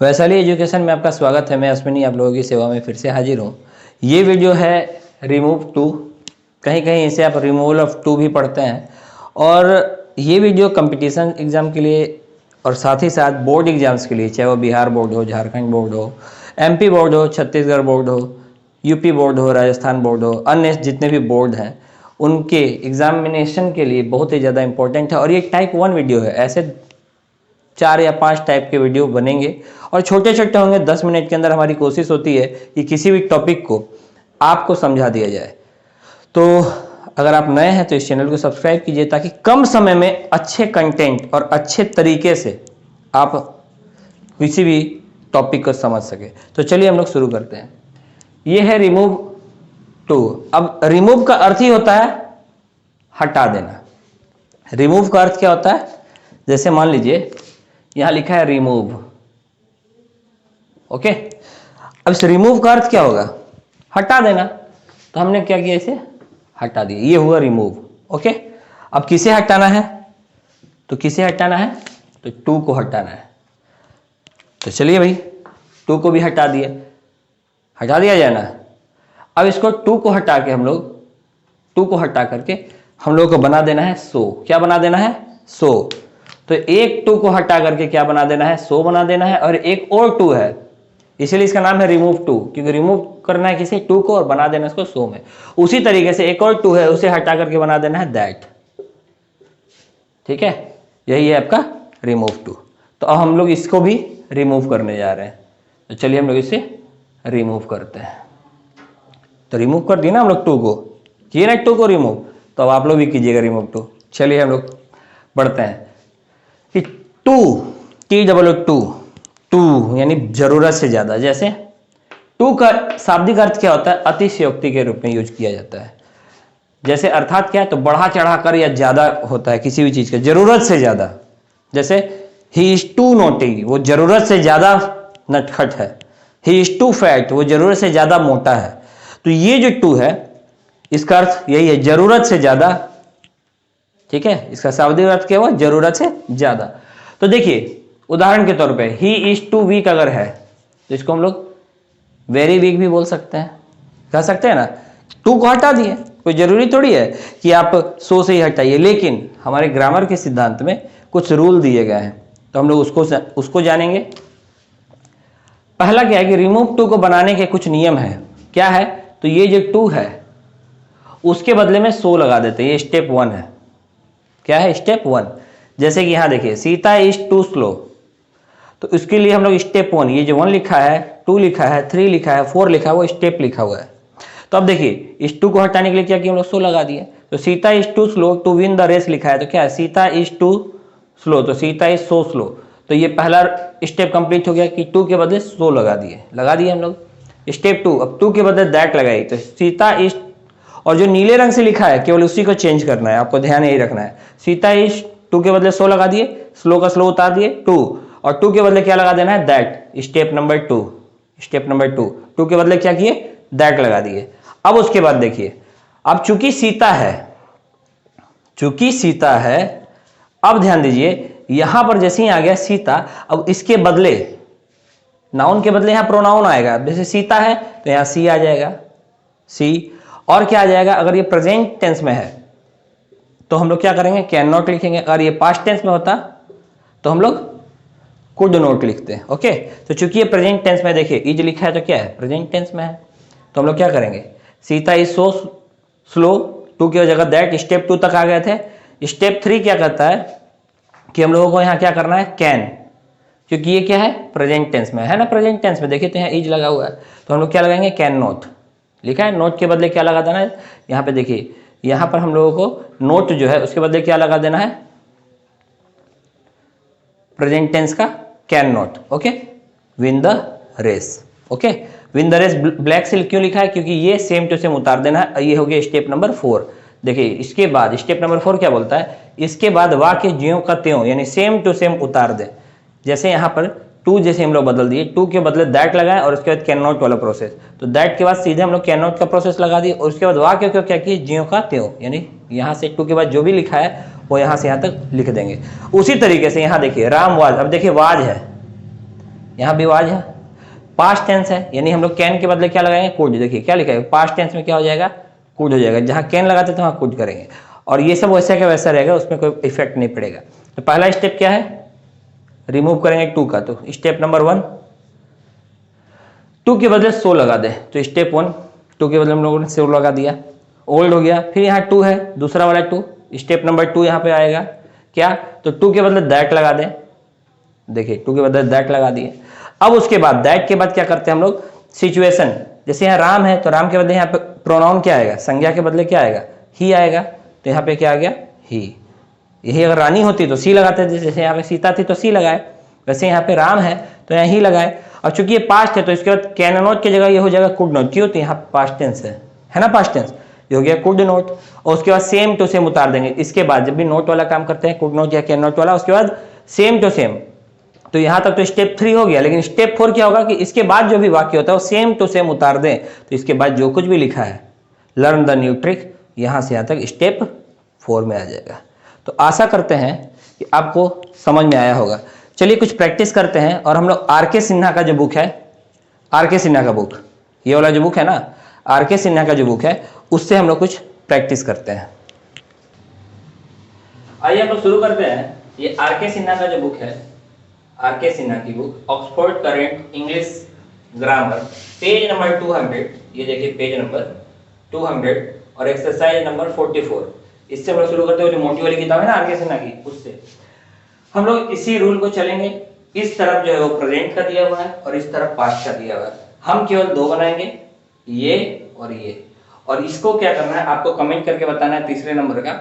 Vaishali education में आपका स्वागत है। मैं अश्विनी आप लोगों की सेवा में फिर से हाजिर हूँ। ये वीडियो है रिमूव टू, कहीं कहीं इसे आप रिमूवल ऑफ टू भी पढ़ते हैं। और ये वीडियो कंपटीशन एग्ज़ाम के लिए और साथ ही साथ बोर्ड एग्ज़ाम्स के लिए, चाहे वो बिहार बोर्ड हो, झारखंड बोर्ड हो, एमपी बोर्ड हो, छत्तीसगढ़ बोर्ड हो, यूपी बोर्ड हो, राजस्थान बोर्ड हो, अन्य जितने भी बोर्ड हैं उनके एग्जामिनेशन के लिए बहुत ही ज़्यादा इंपॉर्टेंट है। और ये टाइप 1 वीडियो है। ऐसे 4 या 5 टाइप के वीडियो बनेंगे और छोटे छोटे होंगे। 10 मिनट के अंदर हमारी कोशिश होती है कि किसी भी टॉपिक को आपको समझा दिया जाए। तो अगर आप नए हैं तो इस चैनल को सब्सक्राइब कीजिए ताकि कम समय में अच्छे कंटेंट और अच्छे तरीके से आप किसी भी टॉपिक को समझ सके। तो चलिए हम लोग शुरू करते हैं। ये है रिमूव टू। अब रिमूव का अर्थ ही होता है हटा देना। रिमूव का अर्थ क्या होता है? जैसे मान लीजिए यहां लिखा है रिमूव, ओके। अब इस रिमूव का अर्थ क्या होगा? हटा देना। तो हमने क्या किया, इसे हटा दिया, ये हुआ रिमूव, ओके। अब किसे हटाना है? तो किसे हटाना है? तो टू को हटाना है। तो चलिए भाई, टू को भी हटा दिया जाए ना। अब इसको टू को हटा के हम लोग, टू को हटा करके हम लोग को बना देना है सो। क्या बना देना है? सो। तो एक टू को हटा करके क्या बना देना है? सो बना देना है। और एक और टू है, इसीलिए इसका नाम है रिमूव टू, क्योंकि रिमूव करना है किसी टू को और बना देना इसको सो में। उसी तरीके से एक और टू है, उसे हटा करके बना देना है दैट। ठीक है, यही है आपका रिमूव टू। तो अब हम लोग इसको भी रिमूव करने जा रहे हैं। तो चलिए हम लोग इसे रिमूव करते हैं। तो रिमूव कर दिया ना हम लोग टू को, किए ना टू को रिमूव। तो अब आप लोग भी कीजिएगा रिमूव टू। चलिए हम लोग बढ़ते हैं कि टू, टू यानी जरूरत से ज्यादा। जैसे टू का शाब्दिक अर्थ क्या होता है? अतिशयोक्ति के रूप में यूज किया जाता है। जैसे अर्थात क्या है? तो बढ़ा चढ़ा कर या ज्यादा होता है किसी भी चीज का, जरूरत से ज्यादा। जैसे ही इज टू नोटी, वो जरूरत से ज्यादा नटखट है। ही इज टू फैट, वो जरूरत से ज्यादा मोटा है। तो ये जो टू है इसका अर्थ यही है, जरूरत से ज्यादा। ठीक है, इसका शाब्दिक अर्थ क्या हुआ? जरूरत से ज्यादा। तो देखिए उदाहरण के तौर पे ही इज टू वीक अगर है तो इसको हम लोग वेरी वीक भी बोल सकते हैं, कह सकते हैं ना। टू को हटा दिए, कोई जरूरी थोड़ी है कि आप सो से ही हटाइए, लेकिन हमारे ग्रामर के सिद्धांत में कुछ रूल दिए गए हैं, तो हम लोग उसको जानेंगे। पहला क्या है कि रिमूव टू को बनाने के कुछ नियम है। क्या है? तो ये जो टू है उसके बदले में सो लगा देते हैं। ये स्टेप 1 है। क्या है? स्टेप 1। जैसे कि यहां देखिए सीता इज टू स्लो, तो इसके लिए हम लोग स्टेप 1, ये जो 1 लिखा है, 2 लिखा है, 3 लिखा है, 4 लिखा है, वो स्टेप लिखा हुआ है। तो अब देखिए इस टू को हटाने के लिए क्या किया हम लोग? सो लगा दिए। तो Sita is too slow to win the race लिखा है, तो क्या है? सीता इज टू स्लो, तो सीता इज सो स्लो। तो ये पहला स्टेप कंप्लीट हो गया कि टू के बदले सो लगा दिए हम लोग। स्टेप 2, अब टू के बदले दैट लगाई, तो सीता इज, और जो नीले रंग से लिखा है केवल उसी को चेंज करना है, आपको ध्यान यही रखना है। सीता इज, टू के बदले सो लगा दिए, स्लो का स्लो उतार दिए टू, और टू के बदले क्या लगा देना है? That. Step number 2, step number 2, to के बदले क्या किए? दैट लगा दिए। अब उसके बाद देखिए, अब चूंकि सीता है, अब ध्यान दीजिए यहां पर जैसे ही आ गया सीता, अब इसके बदले नाउन के बदले यहां प्रोनाउन आएगा। जैसे सीता है तो यहां सी आ जाएगा, सी। और क्या आ जाएगा? अगर ये प्रेजेंट टेंस में है तो हम लोग क्या करेंगे? कैन नॉट लिखेंगे। अगर ये पास्ट टेंस में होता तो हम लोग कुड नॉट लिखते हैं, ओके। तो चूंकि ये प्रेजेंट टेंस में, देखिए इज लिखा है तो क्या है? प्रेजेंट टेंस में है। तो हम लोग क्या करेंगे? Sita is so slow, to की जगह दैट, स्टेप 2 तक आ गए थे। स्टेप 3 क्या करता है कि हम लोगों को यहाँ क्या करना है? कैन, क्योंकि ये क्या है? प्रेजेंट टेंस में है ना। प्रेजेंट टेंस में देखिए तो यहाँ इज लगा हुआ है, तो हम लोग क्या लगाएंगे? कैन नॉट लिखा है, नोट के बदले क्या लगा देना है? यहाँ पे देखिए, यहाँ पर हम लोगों को नोट जो है उसके बदले क्या लगा देना है? प्रेजेंट टेंस का can not, okay. Win the race, okay. Win the race black से क्यों लिखा है? क्योंकि ये सेम टू सेम उतार देना है। ये हो गया स्टेप नंबर 4। देखिए इसके बाद स्टेप नंबर 4 क्या बोलता है? इसके बाद वाक्य ज्यों का त्यों, यानी सेम टू सेम उतार दे। जैसे यहाँ पर टू जैसे हम लोग बदल दिए, टू के बदले दैट लगाए और उसके बाद कैन नॉट वाला प्रोसेस, तो दैट के बाद सीधे हम लोग कैन नॉट का प्रोसेस लगा दिए, और उसके बाद वाक्य को क्या किए? ज्यों का त्यों, यानी यहाँ से टू के बाद जो भी लिखा है वो यहाँ से यहाँ तक लिख देंगे। उसी तरीके से यहाँ देखिए राम वाज, अब देखिए वाज है, यहाँ भी वाज है, पास्ट टेंस है, यानी हम लोग कैन के बदले क्या लगाएंगे, कुड। देखिए क्या लिखा है, पास्ट टेंस में क्या हो जाएगा, कुड हो जाएगा। जहाँ कैन लगाते थे वहाँ कुड करेंगे, और ये सब वैसा का वैसा रहेगा, उसमें कोई इफेक्ट नहीं पड़ेगा। तो पहला स्टेप क्या है, रिमूव करेंगे टू का। तो स्टेप नंबर 1, टू के बदले सो लगा दे। तो स्टेप 1, टू के बदले हम लोगों ने सो लगा दिया, ओल्ड हो गया। फिर यहाँ टू है, दूसरा वाला टू, स्टेप नंबर 2 यहाँ पे आएगा क्या, तो टू के बदले दैट लगा दें। देखिए टू के बदले दैट लगा दिए। अब उसके बाद दैट के बाद क्या करते हैं हम लोग, सिचुएशन। जैसे यहाँ राम है तो राम के बदले यहाँ पे प्रोनाउन क्या आएगा, संज्ञा के बदले क्या आएगा, ही आएगा। तो यहाँ पे क्या आ गया, ही। यही अगर रानी होती तो सी लगाते थे, जैसे यहाँ पे सीता थी तो सी लगाए, वैसे यहाँ पे राम है तो यहाँ ही लगाए। और चूंकि ये पास्ट है तो इसके बाद कैन नॉट की जगह ये हो जाएगा कुड नॉट। क्यों, तो यहाँ पास्ट टेंस है ना, पास्ट टेंस, ये हो गया कुड नॉट। और उसके बाद सेम टू सेम उतार देंगे। इसके बाद जब भी नोट वाला काम करते हैं, कुड नॉट या कैन नॉट वाला, उसके बाद सेम टू सेम। तो यहां तक तो स्टेप 3 हो गया, लेकिन स्टेप 4 क्या होगा कि इसके बाद जो भी वाक्य होता है वो सेम टू सेम उतार दें। तो इसके बाद जो कुछ भी लिखा है, लर्न द न्यू ट्रिक, यहां से यहां तक स्टेप 4 में आ जाएगा। तो आशा करते हैं कि आपको समझ में आया होगा। चलिए कुछ प्रैक्टिस करते हैं, और हम लोग आर के सिन्हा का जो बुक है, आर के सिन्हा का बुक, ये वाला जो बुक है ना, आर के सिन्हा का जो बुक है, उससे हम लोग कुछ प्रैक्टिस करते हैं। आइए हम लोग शुरू करते हैं। ये आर के सिन्हा का जो बुक है, आर के सिन्हा की book, Oxford current English grammar, page number 200, ये देखिए पेज नंबर 200 और एक्सरसाइज नंबर 44। इससे हम लोग शुरू करते हैं। जो मोटी वाली किताब है ना आर के सिन्हा की, उससे हम लोग इसी रूल को चलेंगे। इस तरफ जो है वो प्रेजेंट का दिया हुआ है और इस तरफ पास्ट का दिया हुआ है। हम केवल 2 बनाएंगे, ये और ये, और इसको क्या करना है आपको कमेंट करके बताना है तीसरे नंबर का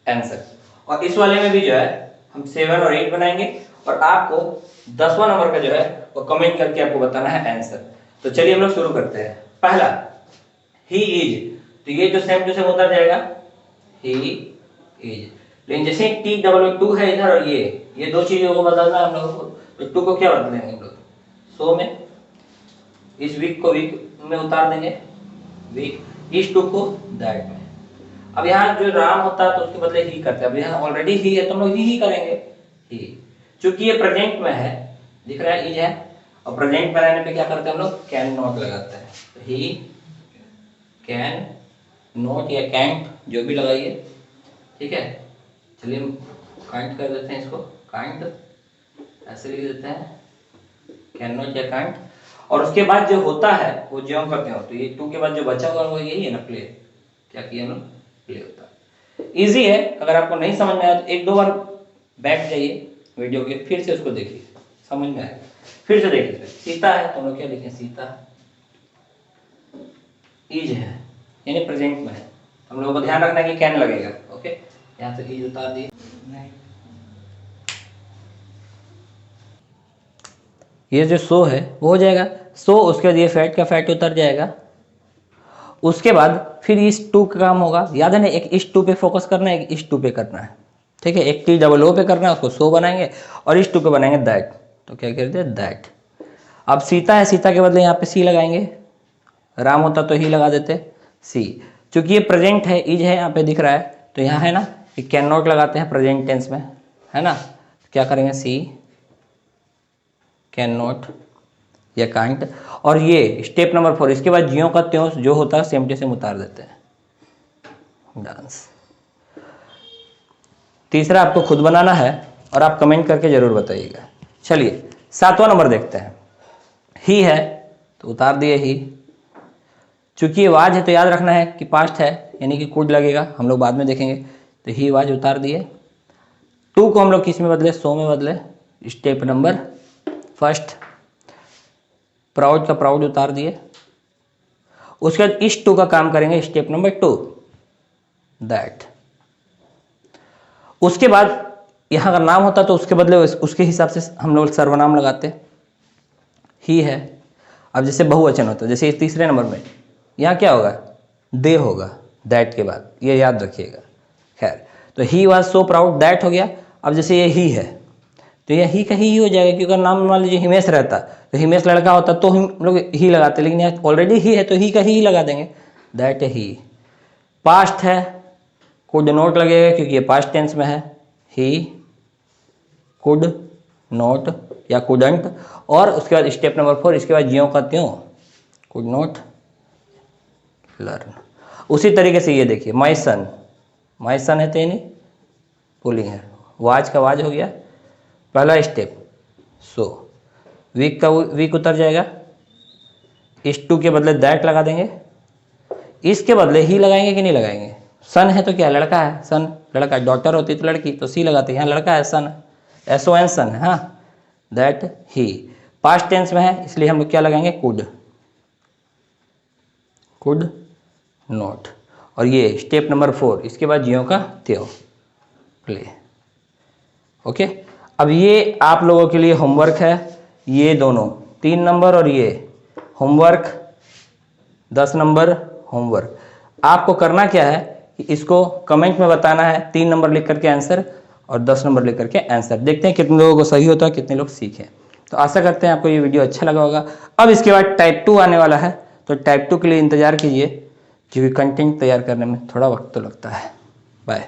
आंसर। और इस वाले में भी जो है हम 7 और 8 बनाएंगे, और आपको 10वां नंबर का जो है वो कमेंट करके आपको बताना है आंसर। तो चलिए हम लोग शुरू करते हैं। पहला, ही इज, तो ये जो सेम टू सेम उतर जाएगा, ही इज। लेकिन जैसे T2 है इधर, और ये दो चीजों को बदलना है हम लोगों को। तो टू को क्या बदलेंगे हम लोग, सो में, इस वीक को वीक में उतार देंगे, वीक, इस टू को दैट में। अब यहाँ जो राम होता है तो उसके बदले ही करते हैं। अब यहाँ ऑलरेडी ही है तो हम लोग ही करेंगे, ही। चूंकि ये प्रेजेंट में है, दिख रहा है इज है, और प्रेजेंट में रहने पे क्या करते हैं हम लोग, कैन नॉट लगाते हैं। तो ही कैन नॉट या कैंट, जो भी लगाइए, ठीक है। चलिए हम कांट कर देते हैं इसको, कांट ऐसे लिख देते हैं, कैन नॉट या कांट। और उसके बाद जो होता है वो जो हम करते हैं, तो ये टू के बाद जो बचा हुआ वो यही है ना, प्ले। क्या किया हम लोग, प्ले होता है। इजी है। अगर आपको नहीं समझ में आया तो 1-2 बार बैठ जाइए वीडियो के, फिर से उसको देखिए, समझ में आएगा। फिर से देखिए, सीता है तो हम लोग क्या लिखें, सीता। इज है यानी प्रेजेंट में है, हम लोगों को ध्यान रखना है कि कैन लगेगा। ओके, यहाँ से इज उतार दिए, ये जो सो है वो हो जाएगा सो। उसके बाद ये फैट का फैट उतर जाएगा। उसके बाद फिर इस टू का काम होगा, याद है ना, एक इस टू पे फोकस करना है, एक इस टू पे करना है, ठीक है। एक T-O-O पे करना है, उसको सो बनाएंगे, और इस टू पे बनाएंगे दैट। तो क्या करते हैं, दैट। अब सीता है, सीता के बदले यहाँ पे सी लगाएंगे, राम होता तो ही लगा देते, सी। चूंकि ये प्रेजेंट है, इज है यहाँ पे दिख रहा है, तो यहाँ है ना, कैन नॉट लगाते हैं प्रेजेंट टेंस में, है ना। क्या करेंगे, सी कैन नॉट या कांट। और ये स्टेप नंबर 4, इसके बाद ज्यों का त्यों जो होता है सेम टू सेम उतार देते हैं, डांस। तीसरा आपको खुद बनाना है और आप कमेंट करके जरूर बताइएगा। चलिए 7वां नंबर देखते हैं। ही है तो उतार दिए ही। चूंकि ये वाज है तो याद रखना है कि पास्ट है, यानी कि कुड लगेगा, हम लोग बाद में देखेंगे। तो ही वाज उतार दिए। टू को हम लोग किस में बदले, सो में बदले, स्टेप नंबर 1। प्राउड का प्राउड उतार दिए। उसके बाद इस टू का काम करेंगे, स्टेप नंबर 2, दैट। उसके बाद यहां अगर नाम होता तो उसके बदले उसके हिसाब से हम लोग सर्वनाम लगाते, ही है। अब जैसे बहुवचन होता है, जैसे इस तीसरे नंबर में यहाँ क्या होगा, दे होगा दैट के बाद, ये याद रखिएगा। खैर, तो he was so proud, that हो गया। अब जैसे ये ही है तो ये ही का ही हो जाएगा, क्योंकि नाम मान लीजिए हिमेश रहता तो हिमेश लड़का होता तो हम लोग ही लगाते, लेकिन यहाँ ऑलरेडी ही है तो ही का ही लगा देंगे, दैट ही। पास्ट है, कुड नॉट लगेगा क्योंकि ये पास्ट टेंस में है, ही कुड नॉट या कुडंट, और उसके बाद स्टेप नंबर 4, इसके बाद ज्यों का त्यों, कुड नॉट लर्न। उसी तरीके से ये देखिए, माई सन है तो ये नहीं पुलिंग है, वाज का वाज हो गया पहला स्टेप। सो वीक का वीक उतर जाएगा, इस टू के बदले दैट लगा देंगे, इसके बदले ही लगाएंगे कि नहीं लगाएंगे। सन है तो क्या लड़का है, सन लड़का, डॉटर होती तो लड़की तो सी लगाते हैं, यहाँ लड़का है सन, SON सन है। हाँ, दैट ही पास्ट टेंस में है इसलिए हम लोग क्या लगाएंगे, कुड नॉट। और ये स्टेप नंबर 4, इसके बाद ज्यों का त्यों, प्ले। ओके, अब ये आप लोगों के लिए होमवर्क है, ये दोनों 3 नंबर और ये होमवर्क 10 नंबर होमवर्क। आपको करना क्या है कि इसको कमेंट में बताना है, 3 नंबर लिख करके आंसर और 10 नंबर लिख करके आंसर। देखते हैं कितने लोगों को सही होता है, कितने लोग सीखें। तो आशा करते हैं आपको ये वीडियो अच्छा लगा होगा। अब इसके बाद टाइप 2 आने वाला है, तो टाइप 2 के लिए इंतजार कीजिए, क्योंकि कंटेंट तैयार करने में थोड़ा वक्त तो लगता है। बाय।